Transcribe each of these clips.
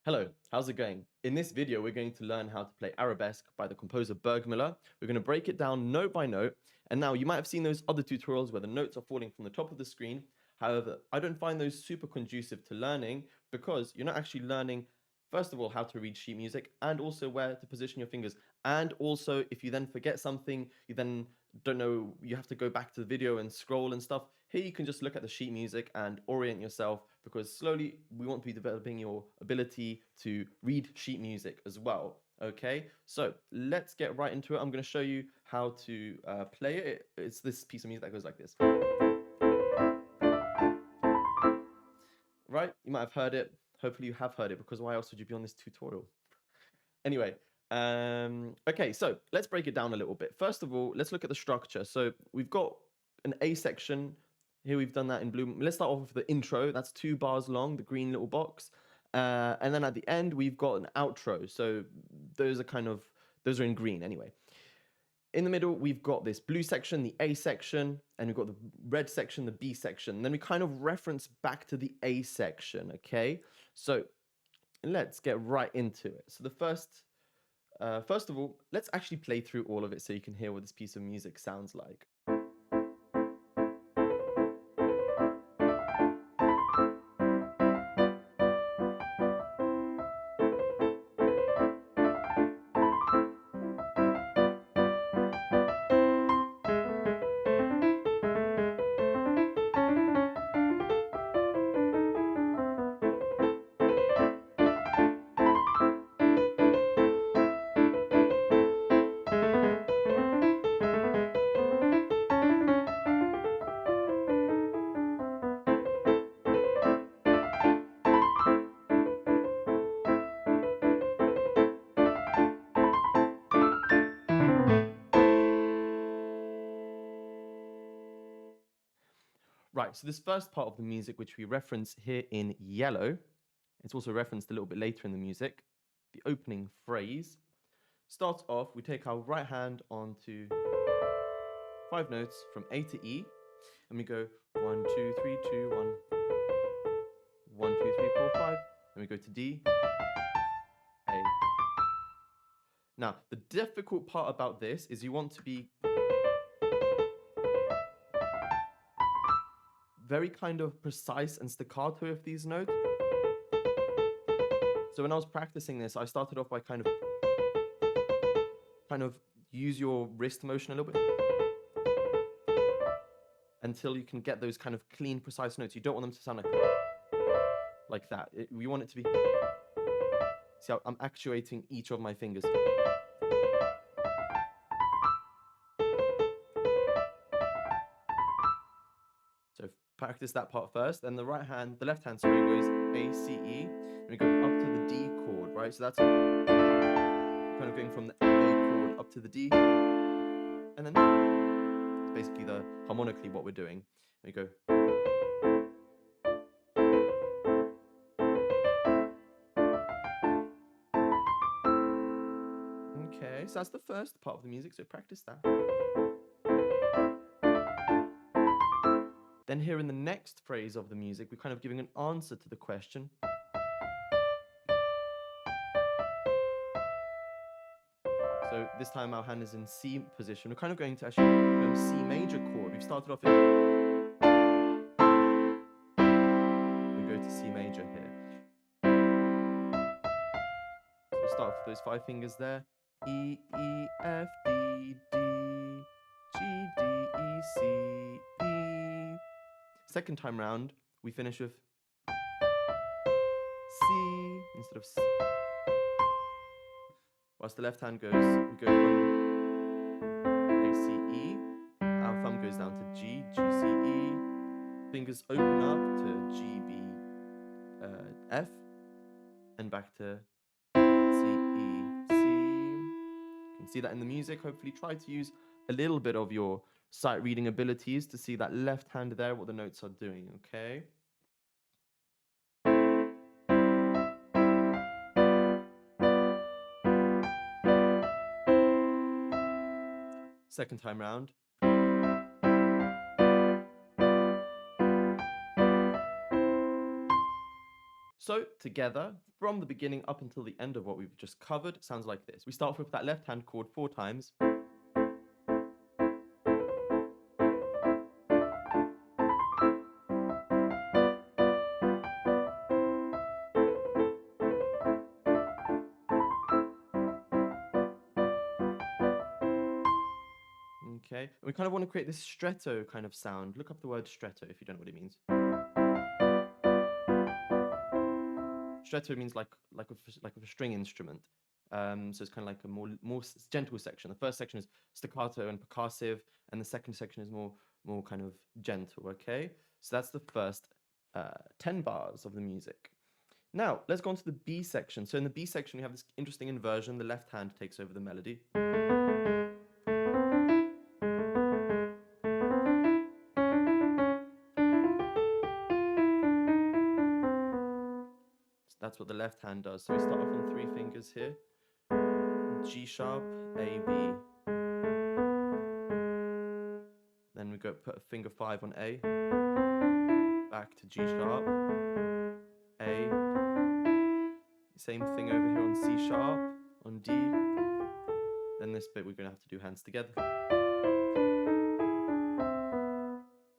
Hello, how's it going? In this video, we're going to learn how to play Arabesque by the composer Burgmuller. We're going to break it down note by note. And now you might have seen those other tutorials where the notes are falling from the top of the screen. However, I don't find those super conducive to learning because you're not actually learning, first of all, how to read sheet music and also where to position your fingers. And also, if you then forget something, you then don't know, you have to go back to the video and scroll and stuff. Here you can just look at the sheet music and orient yourself because slowly we want to be developing your ability to read sheet music as well. Okay, so let's get right into it. I'm going to show you how to play it. It's this piece of music that goes like this. Right? You might have heard it. Hopefully you have heard it because why else would you be on this tutorial? Anyway, okay, so let's break it down a little bit. First of all, let's look at the structure. So we've got an A section. Here we've done that in blue. Let's start off with the intro. That's 2 bars long, the green little box. And then at the end, we've got an outro. So those are in green anyway. In the middle, we've got this blue section, the A section, and we've got the red section, the B section. And then we kind of reference back to the A section, okay? So let's get right into it. So the first of all, let's actually play through all of it so you can hear what this piece of music sounds like. Right, so this first part of the music, which we reference here in yellow, it's also referenced a little bit later in the music. The opening phrase starts off, we take our right hand onto 5 notes from A to E, and we go 1, 2, 3, 2, 1, 1, 2, 3, 4, 5, and we go to D, A. Now, the difficult part about this is you want to be very kind of precise and staccato with these notes. So when I was practicing this, I started off by kind of use your wrist motion a little bit until you can get those kind of clean, precise notes. You don't want them to sound like that. We want it to be. See how I'm actuating each of my fingers. So practice that part first. Then the left hand, sorry, goes A, C, E. And we go up to the D chord, right? So that's kind of going from the A chord up to the D. And then it's basically harmonically what we're doing. We go. Okay, so that's the first part of the music, so practice that. Then here in the next phrase of the music, we're kind of giving an answer to the question. So this time our hand is in C position. We're kind of going to actually go C major chord. We've started off in. We go to C major here. So we'll start with those 5 fingers there. E, E, F, D, D, G, D, E, C, E. Second time round, we finish with C instead of C. Whilst the left hand goes, we go from A, C, E. Our thumb goes down to G, G, C, E. Fingers open up to G, B, F. And back to C, E, C. You can see that in the music. Hopefully try to use a little bit of your sight reading abilities to see that left hand there, what the notes are doing, okay? Second time round. So together, from the beginning up until the end of what we've just covered, sounds like this. We start off with that left hand chord 4 times. Okay, and we kind of want to create this stretto kind of sound. Look up the word stretto if you don't know what it means. Stretto means like a string instrument. So it's kind of like a more gentle section. The first section is staccato and percussive, and the second section is more kind of gentle. Okay, so that's the first 10 bars of the music. Now let's go on to the B section. So in the B section we have this interesting inversion. The left hand takes over the melody. That's what the left hand does. So we start off on 3 fingers here. G sharp, A, B. Then we go put a finger 5 on A. Back to G sharp, A. Same thing over here on C sharp, on D. Then this bit we're going to have to do hands together.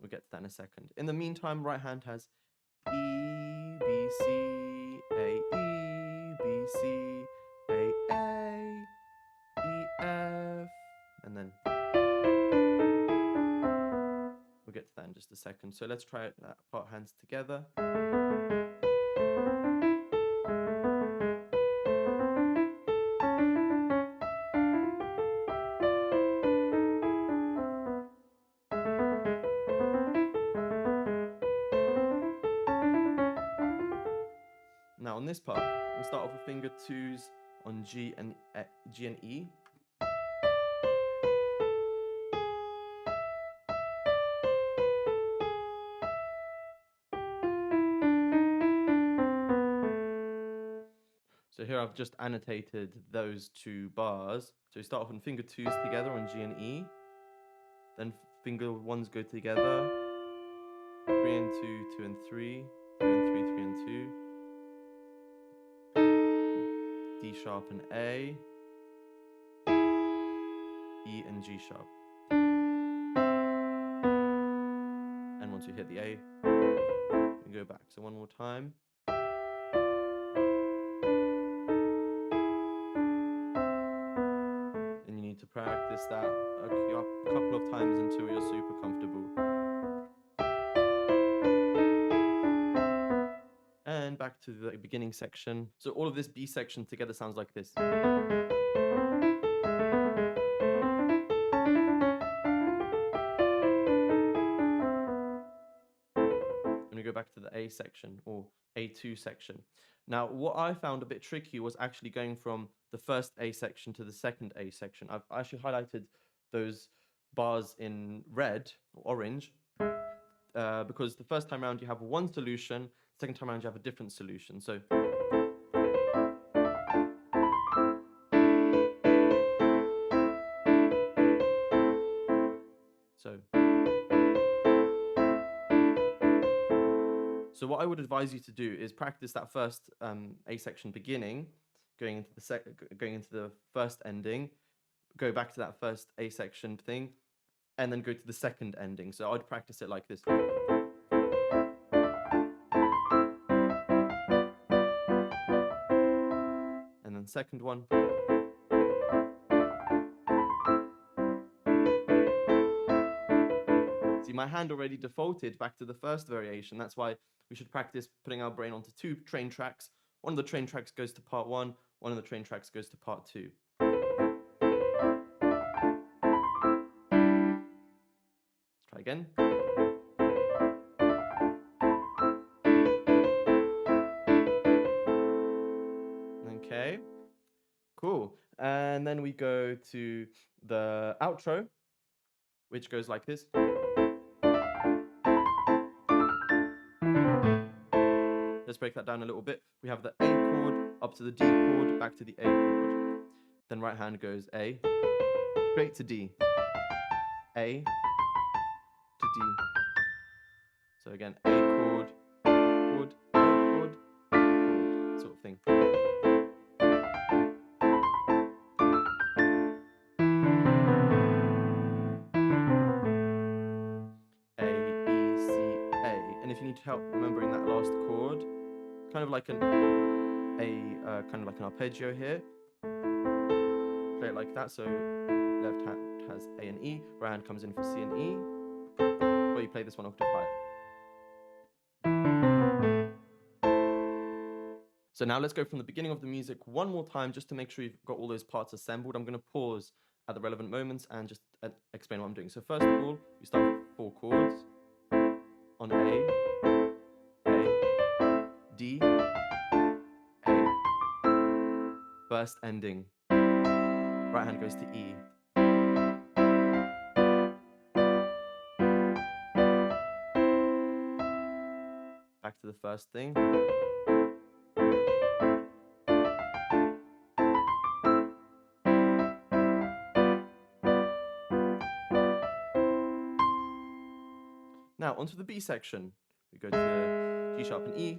We'll get to that in a second. In the meantime, right hand has E, B, C, A, E, B, C, A, E, F, and then we'll get to that in just a second. So let's try that part hands together. Now on this part, we'll start off with finger 2s on G and E. So here I've just annotated those 2 bars. So we start off on finger 2s together on G and E. Then finger 1s go together. 3 and 2, 2 and 3, 3 and 3, 3 and 2. D sharp and A, E and G sharp. And once you hit the A, you go back. So one more time. And you need to practice that a couple of times until you're super comfortable. And back to the beginning section. So all of this B section together sounds like this. And we go back to the A section, or A2 section. Now, what I found a bit tricky was actually going from the first A section to the second A section. I've actually highlighted those bars in red or orange because the first time around you have one solution, second time around you have a different solution. So what I would advise you to do is practice that first A section beginning, going into the first ending, go back to that first A section thing, and then go to the second ending. So I'd practice it like this. And then second one. See, my hand already defaulted back to the first variation. That's why we should practice putting our brain onto 2 train tracks. One of the train tracks goes to part 1, one of the train tracks goes to part 2. Try again. Okay, cool. And then we go to the outro, which goes like this. Let's break that down a little bit. We have the A chord up to the D chord, back to the A chord. Then right hand goes A, straight to D, A to D. So again, A chord, chord, A chord, out remembering that last chord. Kind of like an arpeggio here. Play it like that. So left hand has A and E, right hand comes in for C and E. Or you play this one octave higher. So now let's go from the beginning of the music one more time just to make sure you've got all those parts assembled. I'm going to pause at the relevant moments and just explain what I'm doing. So first of all, we start with 4 chords on A, D, A, first ending. Right hand goes to E. Back to the first thing. Now, onto the B section. We go to G sharp and E.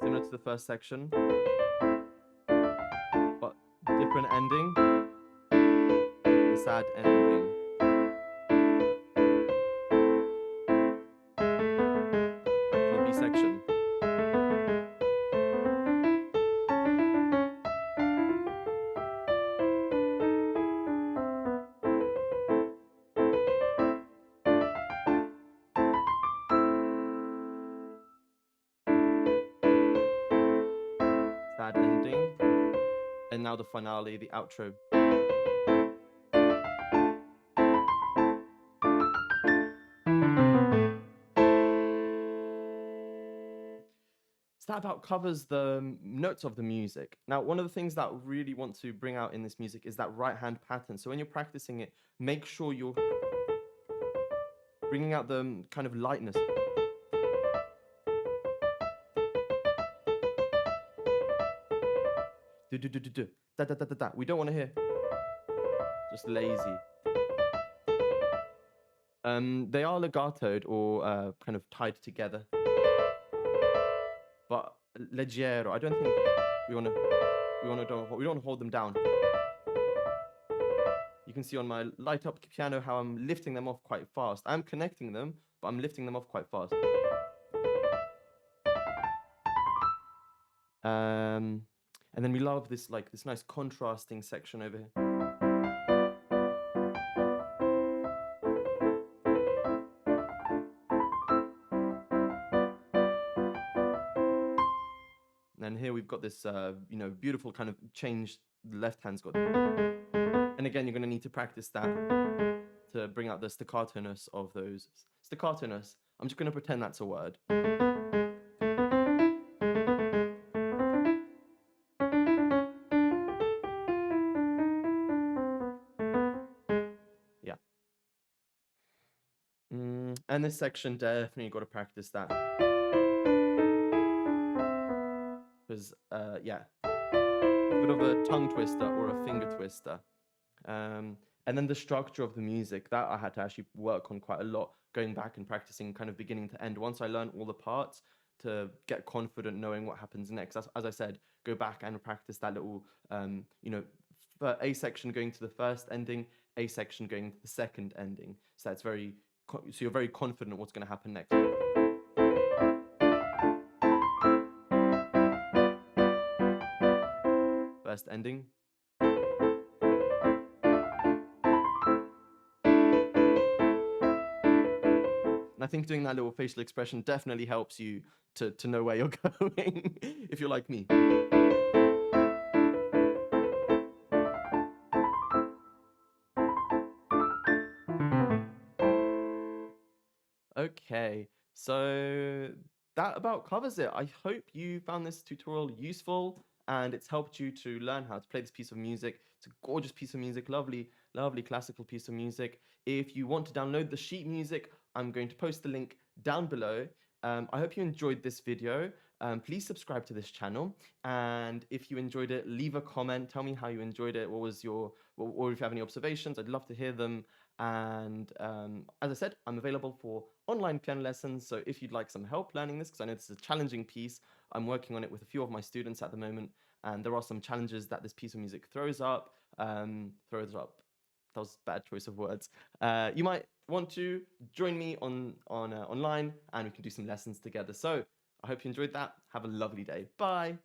Similar to the first section, but different ending. The sad ending. Back to the B section. Sad ending. And now the finale, the outro. So that about covers the notes of the music. Now, one of the things that I really want to bring out in this music is that right hand pattern. So when you're practicing it, make sure you're bringing out the kind of lightness. Do do do do do da da da da da. We don't want to hear just lazy. They are legatoed or kind of tied together. But leggero, I don't think we don't hold them down. You can see on my light up piano how I'm lifting them off quite fast. I'm connecting them, but I'm lifting them off quite fast. And then we love this this nice contrasting section over here. And here we've got this beautiful kind of change. The left hand's got. And again, you're going to need to practice that to bring out the staccato-ness of those. Staccato-ness. I'm just going to pretend that's a word. Yeah. And this section, definitely got to practice that. Because, yeah, a bit of a tongue twister or a finger twister. And then the structure of the music, that I had to actually work on quite a lot, going back and practicing kind of beginning to end. Once I learned all the parts, to get confident knowing what happens next. As I said, go back and practice that little, A section going to the first ending, A section going to the second ending. So that's so you're very confident what's going to happen next. First ending. And I think doing that little facial expression definitely helps you to know where you're going, if you're like me. Okay, so that about covers it. I hope you found this tutorial useful and it's helped you to learn how to play this piece of music. It's a gorgeous piece of music, lovely, lovely classical piece of music. If you want to download the sheet music, I'm going to post the link down below. I hope you enjoyed this video. Please subscribe to this channel. And if you enjoyed it, leave a comment. Tell me how you enjoyed it. What was or if you have any observations, I'd love to hear them. And as I said, I'm available for online piano lessons. So if you'd like some help learning this, because I know this is a challenging piece, I'm working on it with a few of my students at the moment. and there are some challenges that this piece of music throws up. That was a bad choice of words. You might want to join me online, and we can do some lessons together. So I hope you enjoyed that. Have a lovely day. Bye.